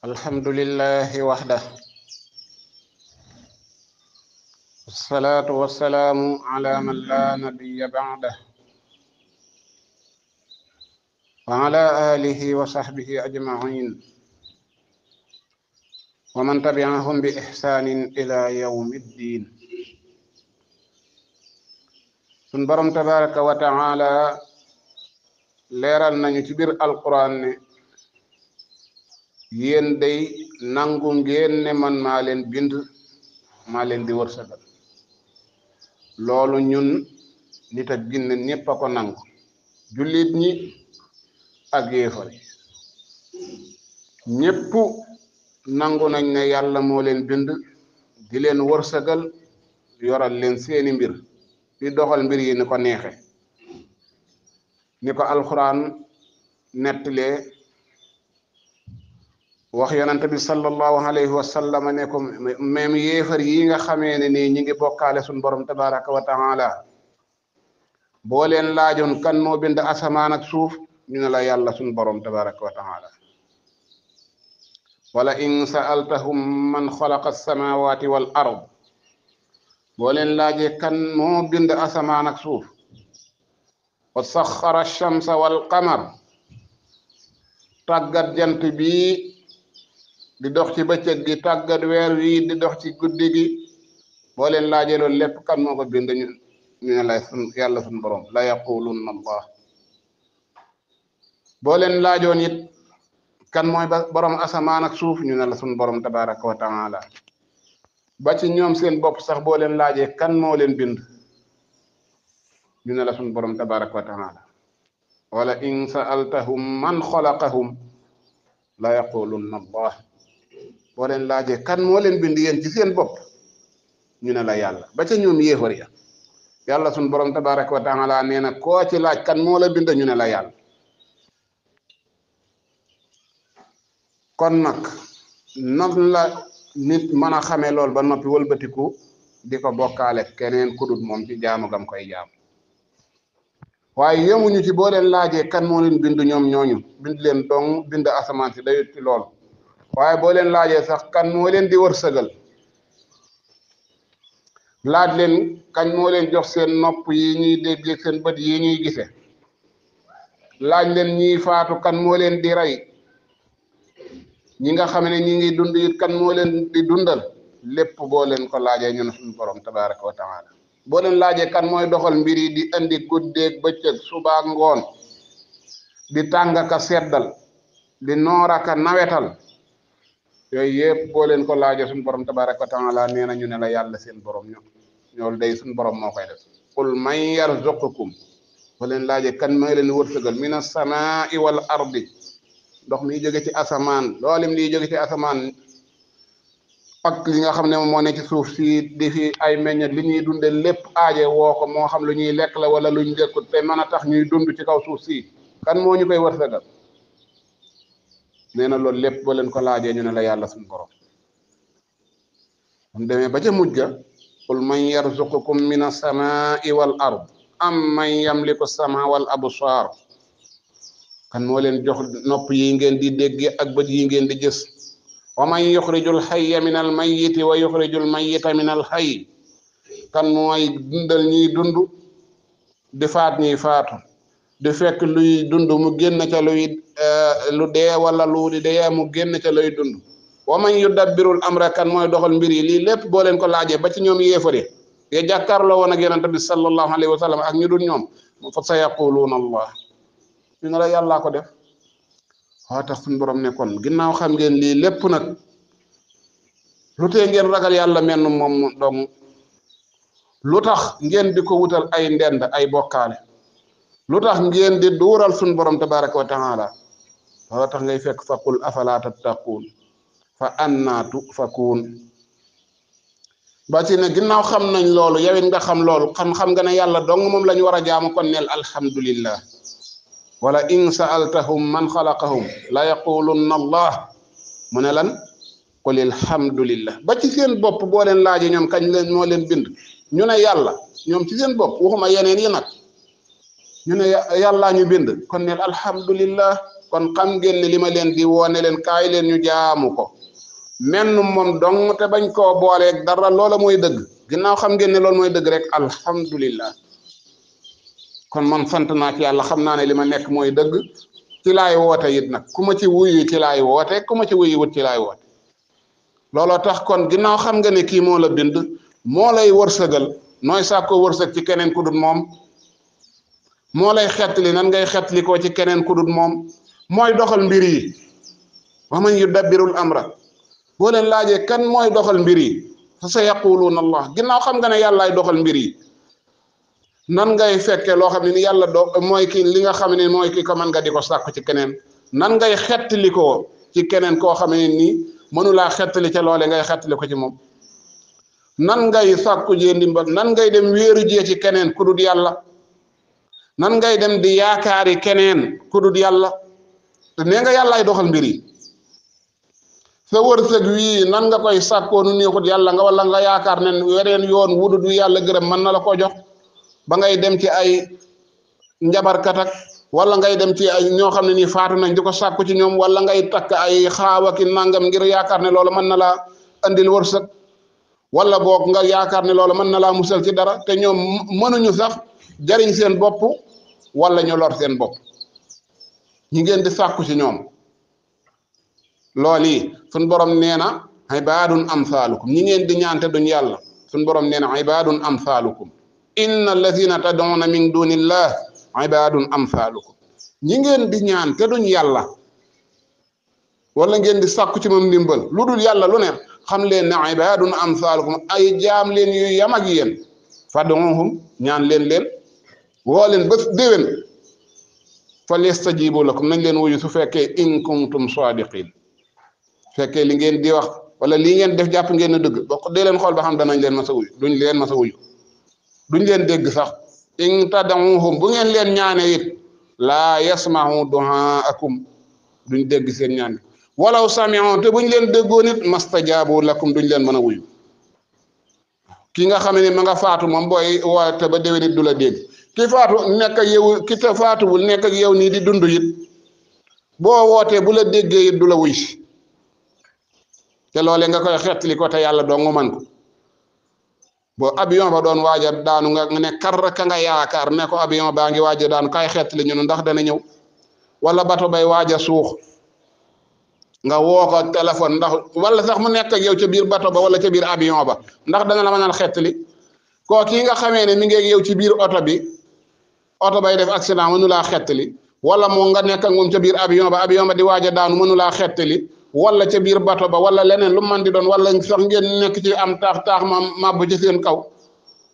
alhamdulillahi wahda wassalatu wassalamu ala man la nabiyya ba'da wa ala alihi wa sahbihi ajma'in wa man tabi'ahum bi ihsanin ila yawmiddin. sun borom tabaraka wa ta'ala leeral nañu ci biir alquran ne yéen day nangu ngeen ne man maa leen bind maa leen di wërsëgal. loolu ñun nit ak jinne ñépp a ko nangu, jullit ñi ak yéefar yi ñépp nangu nañ ne yàlla moo leen bind di leen wërsëgal, yoral leen seeni mbir, di doxal mbir yi ni ko neexe, ni ko alxuraan nettalee wax yonent bi sallallahu alayhi wa sallam ne ko même yéefar yi nga xamee ne nii ñi ngi bokkaale suñ borom tabaraka wa taala, boo leen laajoon kan moo bind asamaan ak suuf ñu ne la yàlla suñ borom tabaraka wa taala. wala in sa'altahum man xalaqa as-samawati wal ard, boo leen laajee kan moo bind asamaan ak suuf. wa saxara ash-shamsa wal qamar, tàggat jant bi di dox ci bëccëg gi, tàggat weer wi di dox ci guddi gi, boo leen laajee loolu lépp kan moo ko bind ñu ne la yàlla suñu borom. la yaqulunna allah. boo leen laajoon it kan mooy borom asamaan ak suuf ñu ne la suñu borom tabaraka wa taala. ba ci ñoom seen bopp sax boo leen laajee kan moo leen bind ñu ne la suñu borom tabaraka wa taala. wala in sa'altahum man xalaqahum la yaqulunna allah. boo leen laajee kan moo leen bind yéen ci seen bopp ñu ne la yàlla. ba ca ñoom yéefar ya yàlla suñu borom tabaraka wa taala nee na koo ci laaj kan moo la bind ñu ne la yàlla. kon nag nan la nit mën a xamee lool ba noppi wëlbatiku di ko bokkaale keneen ku dul moom ci jaamu gam koy jaamu. waaye yemuñu ci boo leen laajee kan moo leen bind ñoom ñooñu bind leen dong bind asamaan si dayut ci lool. waaye boo leen laajee sax kan moo leen di wërsëgal, laaj leen kañ moo leen jox seen nopp yi ñuy déggee, seen bët yi ñuy gise, laaj leen ñiy faatu kan moo leen di rey, ñi nga xam ne ñi ngi dund it kan moo leen di dundal. lépp boo leen ko laajee ñu ne suñu borom tabaraka wa taala. boo leen laajee kan mooy doxal mbir yi di indi guddeeg bëccëg suba ngoon, di tàngaka seddal, di nooraka nawetal, yooyu yëpp boo leen ko laajee suñu borom tabaraka wa taala nee na ñu ne la yàlla seen borom ñoolu day suñu borom moo koy def. qul man yarzuqukum, boo leen laajee kan mooy leen wërsëgal mina samaa'i wal ardi, ndox mi jóge ci asamaan, loolim liy jóge ci asamaan ak li nga xam ne moo ne ci suuf si di fi ay meññet, li ñuy dunde lépp aaje woo ko, moo xam lu ñuy lekk la wala luñ lekkut te mën a tax ñuy dund ci kaw suuf si, kan moo ñu koy wërsëgal. nee na loolu lépp boo leen ko laajee ñu ne la yàlla suñu borom. mu demee ba ca mujj ga qul man yarzuqukum min as-samaa'i wal ard am man yamliku as-sam'a wal absar, kan moo leen jox nopp yi ngeen di dégg ak bët yi ngeen di gis. wa man yuxrijul hayya min al mayyiti wa yuxrijul mayyita min al hayy, kan mooy dundal ñiy dund di faat ñiy faatu, di fekk luy dund mu génn ca lu dee wala lu dee mu génn ca luy dund. wa man yudabbirul amra, kan mooy doxal mbir yi. lii lépp boo leen ko laajee ba ci ñoom yéefari ya jàkkaarloo woon ak yonent bi sallallahu alayhi wa sallam ak ñu dul ñoom, fa sayaquluuna allah, ñu ne la yàllaa ko def. waa tax suñu borom ne kon ginnaaw xam ngeen lii lépp nag, lu tee ngeen ragal yàlla menn moom dong, lu tax ngeen di ko wutal ay ndend ay bokkaale, lu tax ngeen di duural suñu borom tabaraka wa taala. wala tax ngay fekk fa qul afala tattaquun fa anna tufakuun. ba ci ne ginnaaw xam nañ loolu, yawit nga xam loolu, xam nga ne yàlla dong moom la ñu war a jaamu, kon neel alhamdulillah. wala in sa'altahum man xalaqahum la yaqulunna allah. mu ne lan qul alhamdulillah. ba ci seen bopp boo leen laajee ñoom kañ leen moo leen bind ñu ne yàlla, ñoom ci seen bopp, waxuma yeneen yi nag, ñu ne yàllaa ñu bind kon neel alhamdulillah kon xam ngeen ne li ma leen di woone leen kaay leen ñu jaamu ko menn moom dong te bañ koo booleeg dara loola mooy dëgg ginnaaw xam ngeen ne loolu mooy dëgg rek alhamdulillah kon man sant naa ci yàlla xam naa ne li ma nekk mooy dëgg ci laay woote it nag ku ma ci wuyu ci laay woote ku ma ci wuyu wut ci laay woote looloo tax kon ginnaaw xam nga ne kii moo la bind moo lay wërsëgal nooy sàkkoo wërsëg ci keneen ku dul moom moo lay xettali nan ngay xettali koo ci keneen ku dul moom mooy doxal mbir yi wa man yudabbirul amra boo leen laajee kan mooy doxal mbir yi fa sa yaquluuna allah ginnaaw xam nga ne yàllaay doxal mbir yi nan ngay fekkee loo xam ne ni yàlla mooy ki li nga xam ne mooy ki ko mën nga di ko sàkku ci keneen nan ngay xettali ko ci keneen koo xam ne nii mënulaa xettali ca loole ngay xettali ko ci moom nan ngay sàkku jee ndimbal nan ngay dem wéeru jee ci keneen ku dul yàlla nan ngay dem di yaakaari keneen ku dul yàlla te nee nga yàllaay doxal mbir yi sa wërsëg wii nan nga koy sàkkoo nu neexut yàlla nga wala nga yaakaar ne weneen yoon wudut wi yàlla gërëm mën na la ko jox ba ngay dem ci ay njabarkat ak wala ngay dem ci ay ñoo xam ne nii faatu nañ di ko sàkku ci ñoom wala ngay takk ay xaawa ki nangam ngir yaakaar ne loolu mën na laa andil wërsëg wala boog nga yaakaar ne loolu mën na laa musal ci dara te ñoom mënuñu sax jariñ seen bopp wala ñu lor seen bopp ñi ngeen di sàkku ci ñoom loolu yi suñ borom nee na ibaadun amsaalukum ñi ngeen di ñaante duñ yàlla suñ borom nee na ibaadun amsaalukum inna alladina tad'una min dunillah ibaadun amsaalukum ñi ngeen di ñaan te duñ yàlla wala ngeen di sàkku ci moom ndimbal lu dul yàlla lu ne xam leen ne ibaadun amsaalukum ay jaam leen yu yam ak yéen fad'uhum ñaan leen woo leen ba déwén fal yastajibu lakum nañ leen wuyu su fekkee in kuntum sadiqin fekkee li ngeen di wax wala lii ngeen def jàpp ngeen ne dëgg bokk dee leen xool ba xam danañ leen masa wuyu duñ leen masa wuyu duñ leen dégg sax in tad'uhum bu ngeen leen ñaane it laa yasma'u du'aakum duñ dégg seen ñaan walaw sami'u te buñ leen déggoon it mastajabu lakum duñ leen mën a wuyu ki nga xam ne ma nga faatu moom booy woote ba déwén it du la dégg ki faatu nekk ak yow ki te faatuwul nekk ak yow nii di dund it boo wootee bu la déggee it du la wuy si te loolee nga koy xettali ko te yàlla doo nga man ko boo avion ba doon waaja daanu nga ne kar ka nga yaakaar ne ko avion baa ngi waaja daanu kay xettali ñu ndax dana ñëw wala bato bay waaja suux nga woo ko téléphone ndax wala sax mu nekk ak yow ca biir bato ba wala ca biir avion ba ndax dana la mënal xettali koo kii nga xamee ne mi ngi ak yow ci biir oto bi oto bay def accident mënu laa xettali wala moo nga nekk ak moom ca biir avion ba di waaja daanu mënu laa xettali wala ca biir bato ba wala leneen lu man di doon wala sax ngeen nekk ci am taax ma màbb ci seen kaw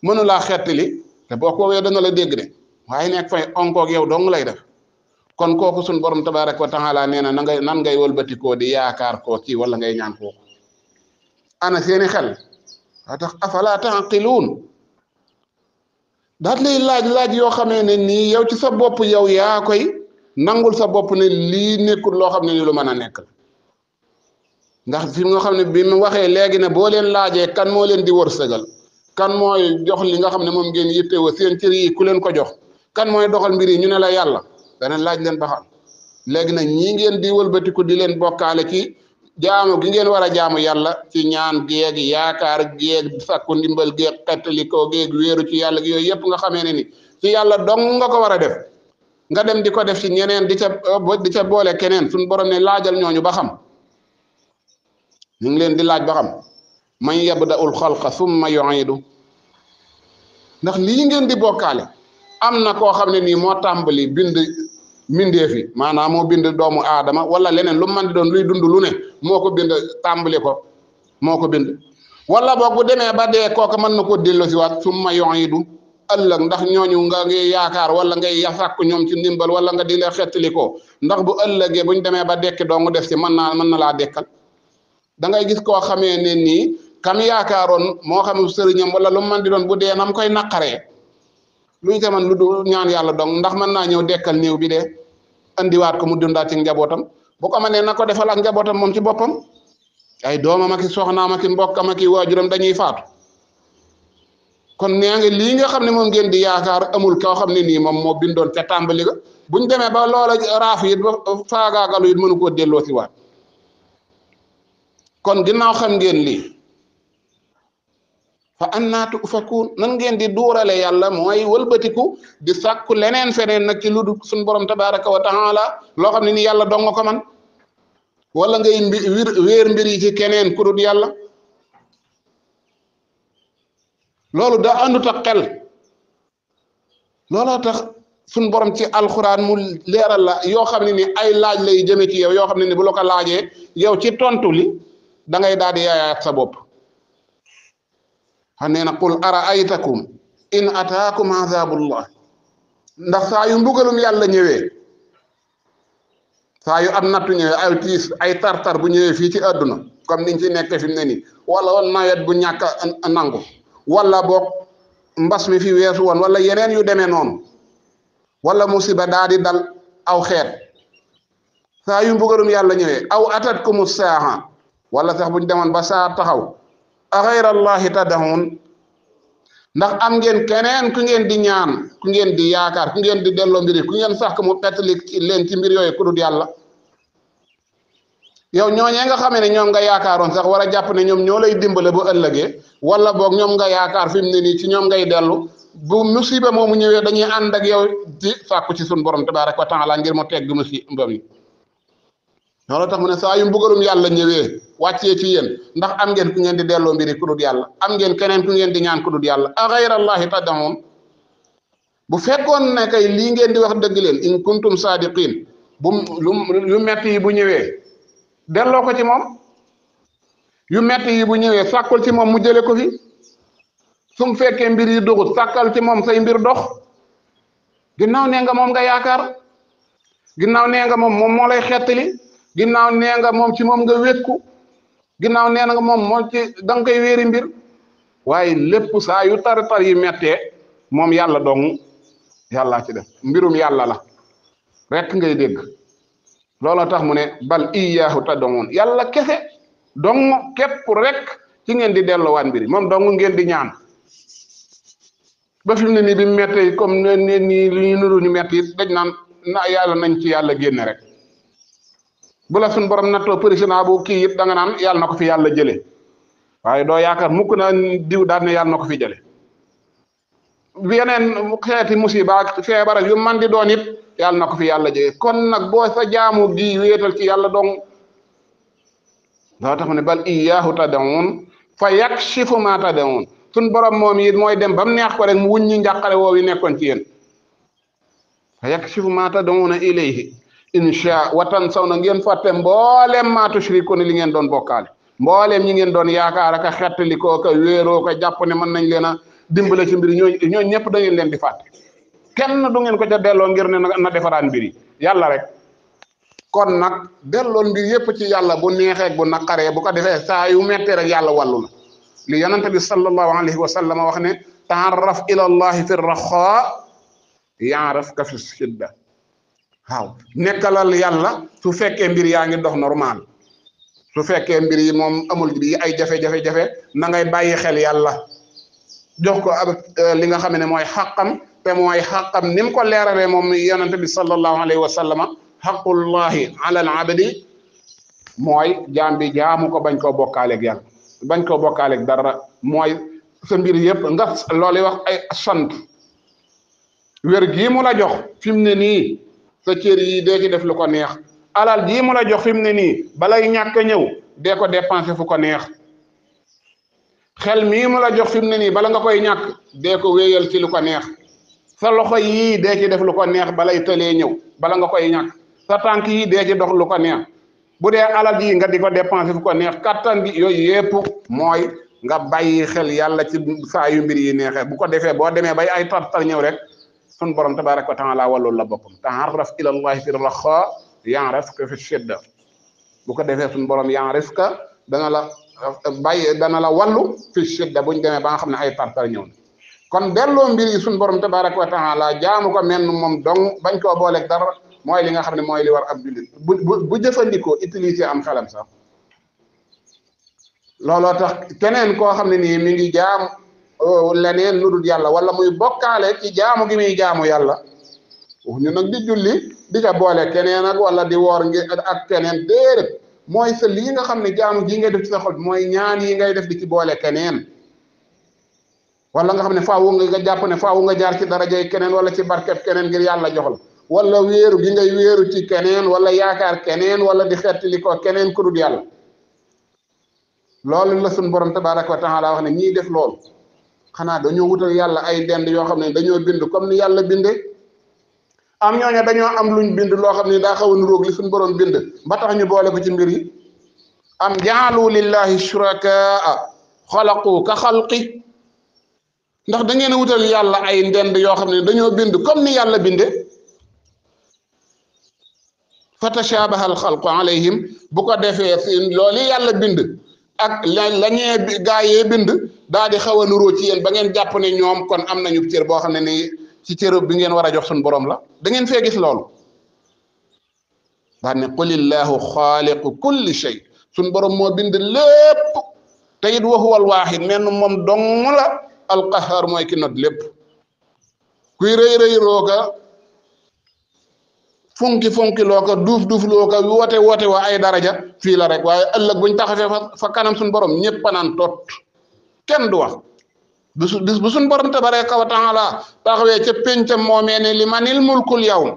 mënu laa xettali te boo ko woowee dana la dégg de waaye nekk fay onkoog yow dong lay def kon kooku suñ borom tabaaraka wa taala nee na nan ngay wëlbatikoo di yaakaar koo kii wala ngay ñaan kooku ana seeni xel waa tax afala taqiluun daat lay laaj yoo xamee ne nii yow ci sa bopp yow yaa koy nangul sa bopp ne lii nekkul loo xam ne ni lu mën a nekk la ndax fi nga xam ne bi mu waxee léegi ne boo leen laajee kan moo leen di wërsëgal kan mooy jox li nga xam ne moom ngeen yittewoo seen cër yi ku leen ko jox kan mooy doxal mbir yi ñu ne la yàlla dana laaj leen ba xam léegi nag ñii ngeen di wëlbatiku di leen bokkaale ci jaamu gi ngeen war a jaamu yàlla ci ñaan géeg yaakaar géeg sakku ndimbal géeg xettalikoo géeg wéeru ci yàlla gi yooyu yëpp nga xamee ne ni ci yàlla dong nga ko war a def nga dem di ko def ci ñeneen di ca boole keneen suñu borom ne laajal ñooñu ba xam ñu ngi leen di laaj ba xam man yabda'ul xalqa summa yu'idu ndax lii ngeen di bokkaale am na koo xam ne nii moo tàmbali bind mbindeef yi maanaam moo bind doomu aadama wala leneen lu man di doon luy dund lu ne moo ko bind tàmbali ko moo ko bind wala boog bu demee ba dee kooka mën na ko delloosiwaat summa yu'idu ëllëg ndax ñooñu nga ngi yaakaar wala ngay sàkk ñoom ci ndimbal wala nga di la xettali ko ndax bu ëllëgee buñ demee ba dekki dong def ci mën na laa dekkal da ngay gis koo xamee ne nii kam yaakaaroon moo xam sëriñam wala lu man di doon bu dee nam koy naqaree luñ ca man lu du ñaan yàlla dong ndax mën naa ñëw dekkal néew bi dee andiwaat ko mu dundaat ci njabootam bu ko mënee na ko defal ak njabootam moom ci boppam ay doomam ak i soxnaam ak i mbokkam ak i waajuram dañuy faatu kon nee nga lii nga xam ne moom ngeen di yaakaar amul koo xam ne nii moom moo bindoon ca tàmbali ga buñ demee ba loola raaf it ba faagaagalu it mënu koo delloo si waat kon ginnaaw xam ngeen lii fa annaa tufakuun nan ngeen di duurale yàlla mooy wëlbatiku di sàkku leneen feneen nag ci lu dul suñu borom tabaraka wa taala loo xam ne ni yàlla dong ko man wala ngay wéer mbir yi ci keneen ku dul yàlla loolu da àndut ak xel looloo tax suñ borom ci alxuraan mu leeral la yoo xam ne ni ay laaj lay jëme ci yow yoo xam ne ni bu la ko laajee yow ci tontu li da ngay daal di yaayaat sa bopp xam nee na qul araaytakum in ataakum azabullah ndax saa yu mbugalum yàlla ñëwee saa yu am nattu ñëwee ay tiis ay tartar bu ñëwee fii ci àdduna comme niñ ci nekk fi mu ne nii wala nawet bu ñàkk a nangu wala boog mbas mi fi weesu woon wala yeneen yu demee noonu wala musiba daa di dal aw xeet saa yu mbugalum yàlla ñëwee aw atatkumu saaha wala sax buñ demoon ba saa taxaw a xayra allahi tad'un ndax am ngeen keneen ku ngeen di ñaan ku ngeen di yaakaar ku ngeen di delloo mbiri ku ngeen sax mu xettali leen ci mbir yooyu ku dul yàlla yow ñooñee nga xamee ne ñoom nga yaakaaroon sax war a jàpp ne ñoom ñoo lay dimbale bu ëllëgee wala boog ñoom nga yaakaar fi mu ne nii ci ñoom ngay dellu bu musiba moomu ñëwee dañuy ànd ak yow di sàkku ci suñu borom tabaaraka wa taala ngir mu tegg musiba mi loolu tax mu ne saa yu mbugalum yàlla ñëwee wàccee ci yéen ndax am ngeen ku ngeen di delloo mbiri ku dul yàlla am ngeen keneen ku ngeen di ñaan ku dul yàlla a xayrallahi tad'un bu fekkoon ne kay lii ngeen di wax dëgg leen in kuntum saadiqin bu lu metti yi bu ñëwee delloo ko ci moom yu metti yi bu ñëwee sàkkul ci moom mu jële ko fi su mu fekkee mbir yi doxut sàkkal ci moom say mbir dox ginnaaw nee nga moom nga yaakaar ginnaaw nee nga moom moo lay xettali ginnaaw nee nga moom ci moom nga wékku ginnaaw nee nga moom moo ci da nga koy wéeri mbir waaye lépp saa yu tar yi mettee moom yàlla dong yàllaa ci def mbirum yàlla la rek ngay dégg looloo tax mu ne bal iyaahu tad'un yàlla kese dong képp rek ci ngeen di delloowaat mbiri moom dong ngeen di ñaan ba fi mu ne nii bi mettee comme ne nii li ñu nuru ñu metti it dañ naan na yàlla nañ ci yàlla génne rek bu la suñ borom nattoo président bu kii it da nga naan yàlla na ko fi yàlla jëlee waaye doo yaakaar mukk na diw daal ne yàlla na ko fi jëlee yeneen xeeti musiba ak feebar ak yu man di doon it yàlla na ko fi yàlla jëlee kon nag boo sa jaamu gi wéetal ci yàlla dong loo tax mu ne bal iyaahu tad'un fa yakshifu ma tad'un suñ borom moom it mooy dem ba mu neex ko rek mu wuññi njàqare woowu nekkoon ci yéen fa yakshifu ma tad'una ilayhi insha wa tansawna ngeen fàtte mboolem ma tushrikuna li ngeen doon bokkaale mbooleem ñi ngeen doon yaakaar ak a xettali koo ko wéeroo ko jàpp ne mën nañ leen a dimbale ci mbir ñooñu ñëpp da ngeen leen di fàtte kenn du ngeen ko ca delloo ngir ne na defaraan mbir yi yàlla rek kon nag delloo mbir yëpp ci yàlla bu neexee bu naqaree bu ko defee saa yu mettee rek yàlla wàllu la li yonente bi sallallahu alayhi wa sallam wax ne taarraf ila allahi fi raxaa yaarafka fi shidda waaw nekkalal yàlla su fekkee mbir yaa ngi dox normal su fekkee mbir yi moom amul bi ay jafe-jafe na ngay bàyyi xel yàlla jox ko ak li nga xam ne mooy xàqam te mooy xàqam ni mu ko leeralee moom yonente bi sallallahu alayhi wa sallama xaqullahi ala al abdi mooy jaam bi jaamu ko bañ koo bokkaaleeg yàlla bañ koo bokkaaleeg dara mooy sa mbir yëpp nga loolu wax ay sant wér gii mu la jox fi mu ne nii sa cër yi dee ci def lu ko neex alal jii mu la jox fi mu ne nii balay ñàkk ñëw dee ko dépensé fu ko neex xel mii mu la jox fi mu ne nii bala nga koy ñàkk dee ko wéyal ci lu ko neex sa loxo yii dee ci def lu ko neex balay tëlee ñëw bala nga koy ñàkk sa tànk yi dee ci dox lu ko neex bu dee alal ji nga di ko dépensé fu ko neex kattan gi yooyu yépp mooy nga bàyyi xel yàlla ci saa yu mbir yi neexee bu ko defee boo demee bay ay tartar ñëw rek sun borom tabaraka wa taala wàllul la boppam taarraf ila allahi fi raxaa yaarafka fi shidda bu ko defee sun borom yaarafka dana la bàyyi dana la wàllu fi shidda buñ demee ba nga xam ne ay tartar ñëw na kon delloo mbir yi sun borom tabaraka wa taala jaamu ko menn moom dong bañ koo booleeg dara mooy li nga xam ne mooy li war ab jullit bu jëfandikoo utiliser am xelam sax looloo tax keneen koo xam ne nii mi ngi jaam leneen lu dul yàlla wala muy bokkaale ci jaamu gi muy jaamu yàlla ñu nag di julli di ca boole keneen ak wala di woor ngi ak keneen déedéet mooy sa lii nga xam ne jaamu gi ngay def ci sa xol mooy ñaan yi ngay def di ci boole keneen wala nga xam ne faawu nga jàpp ne faawu nga jaar ci darajay keneen wala ci barkeb keneen ngir yàlla joxal wala wéeru gi ngay wéeru ci keneen wala yaakaar keneen wala di xettali ko keneen ku dul yàlla loolu la suñ borom tabaraka wa taala wax ne ñiy def loolu xanaa dañoo wutal yàlla ay dend yoo xam ne dañoo bind comme ni yàlla binde am ñooñu dañoo am luñ bind loo xam ne daa xaw a nuróog li suñ borom bind ba tax ñu boole ko ci mbir yi am jaalu lillahi shurakaa xalaqu ka xalqi ndax da ngeen a wutal yàlla ay ndend yoo xam ne dañoo bind comme ni yàlla binde fa tashabaha al xalqu alayhim bu ko defee si loolu yàlla bind ak la ñee gaayee bind daal di xaw a nuróo ci yéen ba ngeen jàpp ne ñoom kon am nañu cër boo xam ne ni ci cër bi ngeen war a jox suñu borom la da ngeen fee gis loolu daan ne qulillahu xaaliqu kulli shay suñu borom moo bind lépp te it wa huwa al waahid menn moom dong la alqahar mooy ki not lépp kuy rëy looka funki looka duuf looka woote wa ay daraja fii la rek waaye ëllëg buñ taxafee fa kanam suñu borom ñëpp naan tot kenn du wax bis bu suñu borom tabaraka wa taala taxawee ca péncam moomee ne li manil mulkul yawm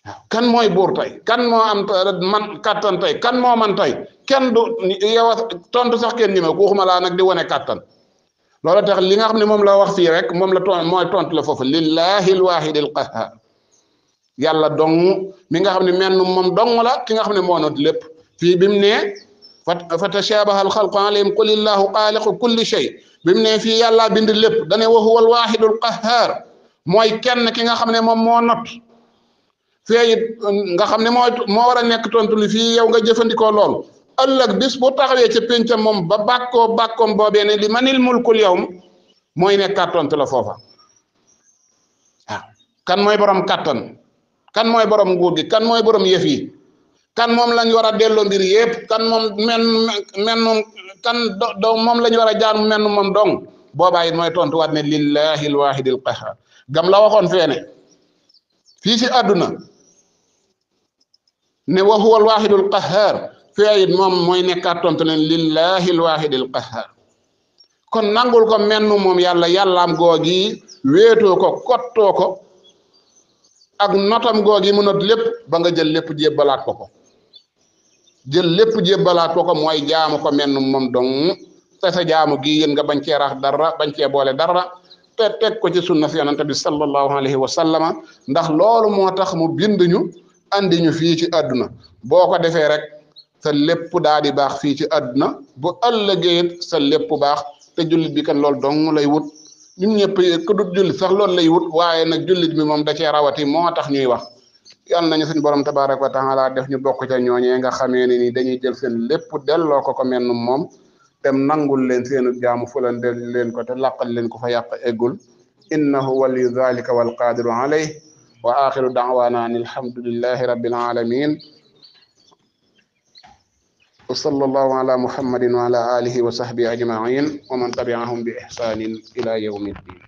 waaw kan mooy buur tey kan moo am man kattan tey kan moo man tey kenn du yow tontu sax kenn ni ma ko waxuma laa nag di wane kattan loolu tax li nga xam ne moom la wax fii rek moom la mooy tontu la foofu lillahi alwahid alqahhar yàlla dong mi nga xam ne menn moom dong la ki nga xam ne moo not lépp fii bi mu ne fa tashabaha alxalqu alayhim qulillahu xaaliqu kulli shay bi mu ne fii yàlla bind lépp dane wa huwa alwahid alqahhar mooy kenn ki nga xam ne moom moo not fee it nga xam ne moo war a nekk tontu li fii yow nga jëfandikoo lool ëllëg bis bu taxawee ca péncam moom ba bàkkoom boobee ne li manil mulkul yawm mooy nekkaat tontu la foofa waaw kan mooy borom kàttan kan mooy borom nguur gi kan mooy borom yëf yi kan moom lañ war a delloo mbir yëpp kan moom moom lañ war a jaan menn moom dong boobaa it mooy tontu waat ne lillahi alwahid alqahhar gam la waxoon feene fii si àdduna ne wa huwa alwahid alqahhar fee it moom mooy nekkaat tontu ne lillahi alwahid alqahhar kon nangul ko menn moom yàllaam googi wéetoo ko kottoo ko ak notam googi mu not lépp ba nga jël lépp jébbalaat ko mooy jaamu ko menn moom dong te sa jaamu gi yéen nga bañ cee rax dara bañ cee boole dara te teg ko ci sunna si yonent bi sallallahu alayhi wa sallama ndax loolu moo tax mu bind ñu andi ñu fii ci àdduna boo ko defee rek sa lépp daa di baax fii ci àdduna bu ëllëgee sa lépp baax te jullit bi kan loolu dong lay wut ñun ñëpp ku dul jullit sax loolu lay wut waaye nag jullit bi moom da cee rawati moo tax ñuy wax yàlla nañu suñ borom tabaraka wa taala def ñu bokk ca ñooñee nga xamee ne ni dañuy jël seen lépp delloo ko menn moom tem nangul leen seenu jaamu fulan del leen ko te laqal leen ko fa yàq eggul innahu waliyu dhalika wal qadiru alayh wa axiru da'wana an alhamdulillahi rabbil alamin wa sallallahu ala muhammadin wa ala alihi wa sahbihi ajma'in wa man tabi'ahum bi ihsanin ila yawmi ddin